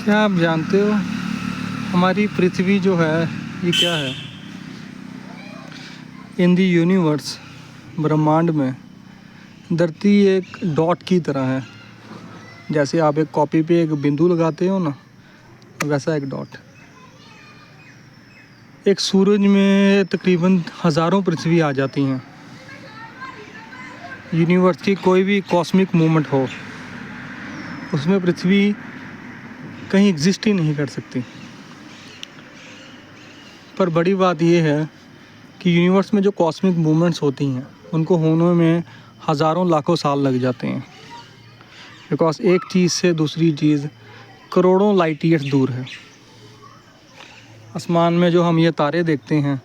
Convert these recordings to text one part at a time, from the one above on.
क्या आप जानते हो हमारी पृथ्वी जो है ये क्या है? इन दी यूनिवर्स, ब्रह्मांड में धरती एक डॉट की तरह है। जैसे आप एक कॉपी पे एक बिंदु लगाते हो ना, वैसा एक डॉट। एक सूरज में तकरीबन हज़ारों पृथ्वी आ जाती हैं। यूनिवर्स की कोई भी कॉस्मिक मूवमेंट हो, उसमें पृथ्वी कहीं एग्जिस्ट ही नहीं कर सकती। पर बड़ी बात यह है कि यूनिवर्स में जो कॉस्मिक मूवमेंट्स होती हैं उनको होने में हज़ारों लाखों साल लग जाते हैं, बिकॉज एक चीज़ से दूसरी चीज़ करोड़ों लाइट ईयर्स दूर है। आसमान में जो हम ये तारे देखते हैं,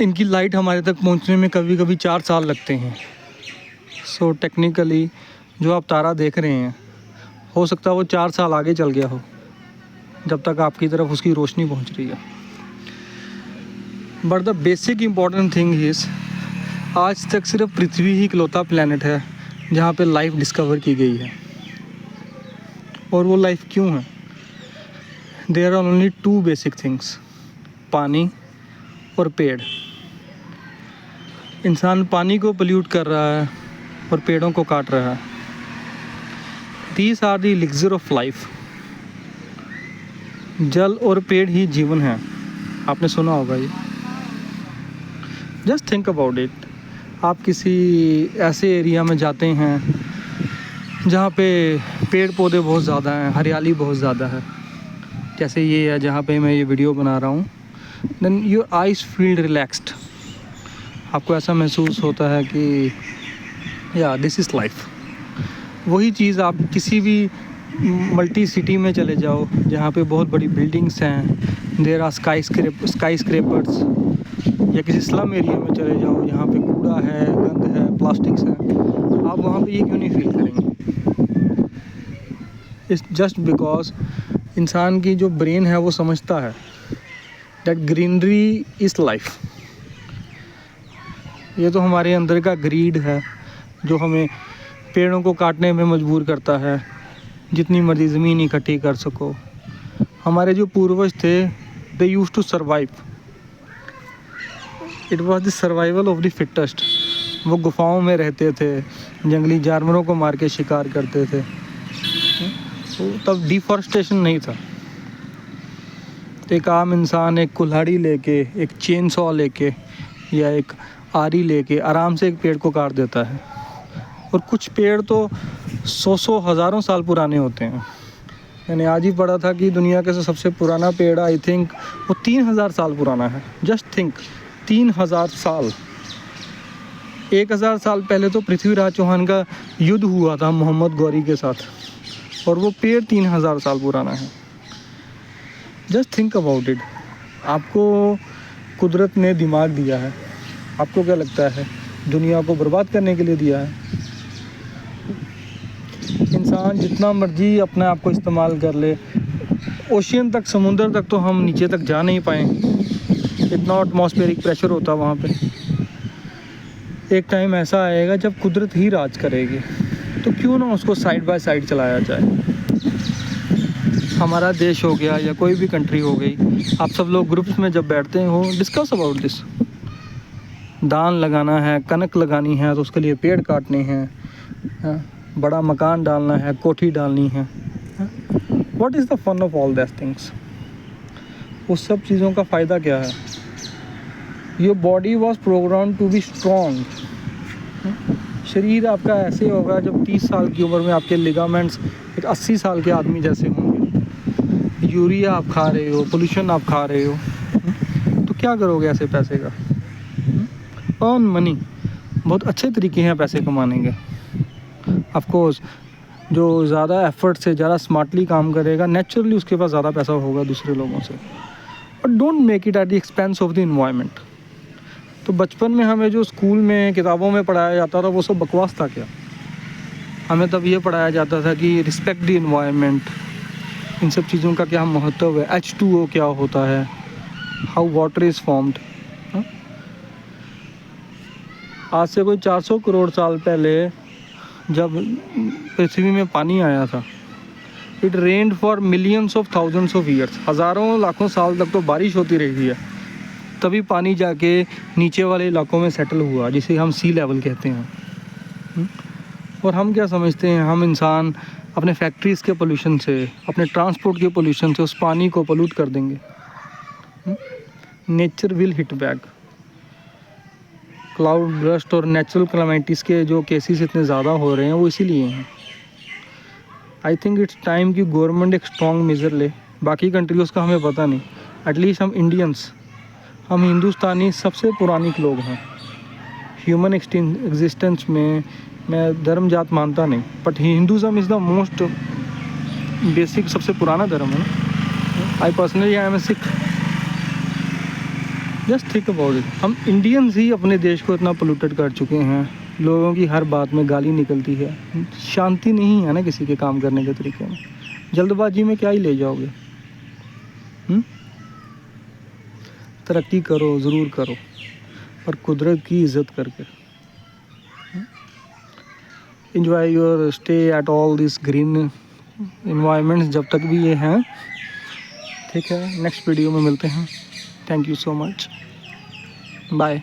इनकी लाइट हमारे तक पहुंचने में कभी कभी 4 साल लगते हैं। सो टेक्निकली जो आप तारा देख रहे हैं, हो सकता है वो 4 साल आगे चल गया हो जब तक आपकी तरफ उसकी रोशनी पहुंच रही है। But the basic important thing is, आज तक सिर्फ पृथ्वी ही इकलौता प्लेनेट है जहाँ पे लाइफ डिस्कवर की गई है। और वो लाइफ क्यों है? There are only 2 basic things, पानी और पेड़। इंसान पानी को पोल्यूट कर रहा है और पेड़ों को काट रहा है। These are the elixir of life. जल और पेड़ ही जीवन है, आपने सुना होगा ये। Just think about it. आप किसी ऐसे एरिया में जाते हैं जहाँ पे पेड़ पौधे बहुत ज़्यादा हैं, हरियाली बहुत ज़्यादा है, जैसे ये है जहाँ पे मैं ये वीडियो बना रहा हूँ, then your eyes feel relaxed. आपको ऐसा महसूस होता है कि या दिस इज़ लाइफ। वही चीज़ आप किसी भी मल्टी सिटी में चले जाओ जहाँ पे बहुत बड़ी बिल्डिंग्स हैं, देयर आर स्काई स्क्रेपर्स, या किसी स्लम एरिया में चले जाओ जहाँ पे कूड़ा है, गंद है, प्लास्टिक्स है, आप वहाँ पे ये क्यों नहीं फील करेंगे? इट्स जस्ट बिकॉज इंसान की जो ब्रेन है वो समझता है दैट ग्रीनरी इज़ लाइफ। ये तो हमारे अंदर का ग्रीड है जो हमें पेड़ों को काटने में मजबूर करता है, जितनी मर्जी ज़मीन इकट्ठी कर सको। हमारे जो पूर्वज थे, they used to survive. It was the survival of the fittest. वो गुफाओं में रहते थे, जंगली जानवरों को मार के शिकार करते थे। तो तब डिफॉरेस्टेशन नहीं था। एक आम इंसान एक कुल्हाड़ी लेके, एक चेन सॉ लेके या एक आरी लेके आराम से एक पेड़ को काट देता है। और कुछ पेड़ तो 100 हज़ारों साल पुराने होते हैं। मैंने आज ही पढ़ा था कि दुनिया का सबसे पुराना पेड़ आई थिंक वो 3000 साल पुराना है। जस्ट थिंक, 3000 साल। 1000 साल पहले तो पृथ्वीराज चौहान का युद्ध हुआ था मोहम्मद गौरी के साथ, और वो पेड़ 3000 साल पुराना है। Just think about it. आपको कुदरत ने दिमाग दिया है, आपको क्या लगता है दुनिया को बर्बाद करने के लिए दिया है? इंसान जितना मर्जी अपने आप को इस्तेमाल कर ले, ओशियन तक, समुंदर तक तो हम नीचे तक जा नहीं पाए। इतना एटमॉस्फेरिक प्रेशर होता है वहाँ पे। एक टाइम ऐसा आएगा जब कुदरत ही राज करेगी, तो क्यों ना उसको साइड बाय साइड चलाया जाए। हमारा देश हो गया या कोई भी कंट्री हो गई, आप सब लोग ग्रुप्स में जब बैठते हो, डिस्कस अबाउट दिस। धान लगाना है, कनक लगानी है, तो उसके लिए पेड़ काटने हैं, बड़ा मकान डालना है, कोठी डालनी है। What is the fun of all that things? उस सब चीज़ों का फ़ायदा क्या है? Your body was program to be strong. शरीर आपका ऐसे होगा जब 30 साल की उम्र में आपके लिगामेंट्स एक 80 साल के आदमी जैसे होंगे। यूरिया आप खा रहे हो, पोल्यूशन आप खा रहे हो, तो क्या करोगे ऐसे पैसे का? Earn money. बहुत अच्छे तरीके हैं पैसे कमाने के। ऑफकोर्स जो ज़्यादा एफर्ट से, ज़्यादा स्मार्टली काम करेगा, नेचुरली उसके पास ज़्यादा पैसा होगा दूसरे लोगों से। But don't make it at the expense of the environment. तो बचपन में हमें जो स्कूल में किताबों में पढ़ाया जाता था वो सब बकवास था क्या? हमें तब ये पढ़ाया जाता था कि रिस्पेक्ट द इन्वायरमेंट, इन सब चीज़ों का क्या महत्व है, H2O क्या होता है, हाउ वाटर इज़ फॉर्म्ड। आज से कोई 400 करोड़ साल पहले जब पृथ्वी में पानी आया था, it rained for millions of thousands of years, हज़ारों लाखों साल तक तो बारिश होती रही है, तभी पानी जाके नीचे वाले इलाकों में सेटल हुआ, जिसे हम सी लेवल कहते हैं। और हम क्या समझते हैं, हम इंसान अपने फैक्ट्रीज़ के पोल्यूशन से, अपने ट्रांसपोर्ट के पोल्यूशन से उस पानी को पोल्यूट कर देंगे। Nature will hit back. Cloud burst और नेचुरल क्लाइमेटिस के जो केसेस इतने ज़्यादा हो रहे हैं वो इसीलिए हैं। आई थिंक इट्स टाइम कि गवर्नमेंट एक स्ट्रॉन्ग मेजर ले। बाकी कंट्रीज़ का हमें पता नहीं, एटलीस्ट हम इंडियंस, हम हिंदुस्तानी सबसे पुरानिक लोग हैं। ह्यूमन एग्जिस्टेंस में मैं धर्म जात मानता नहीं, but Hinduism is the most basic, सबसे पुराना धर्म है। I personally I am a Sikh. Just think about it. हम इंडियंस ही अपने देश को इतना पोल्यूटेड कर चुके हैं, लोगों की हर बात में गाली निकलती है, शांति नहीं है ना किसी के काम करने के तरीके में। जल्दबाजी में क्या ही ले जाओगे। तरक्की करो, ज़रूर करो, पर कुदरत की इज़्ज़त करके। Enjoy your stay at all this green environments जब तक भी ये हैं। ठीक है, नेक्स्ट वीडियो में मिलते हैं। Thank you so much, bye.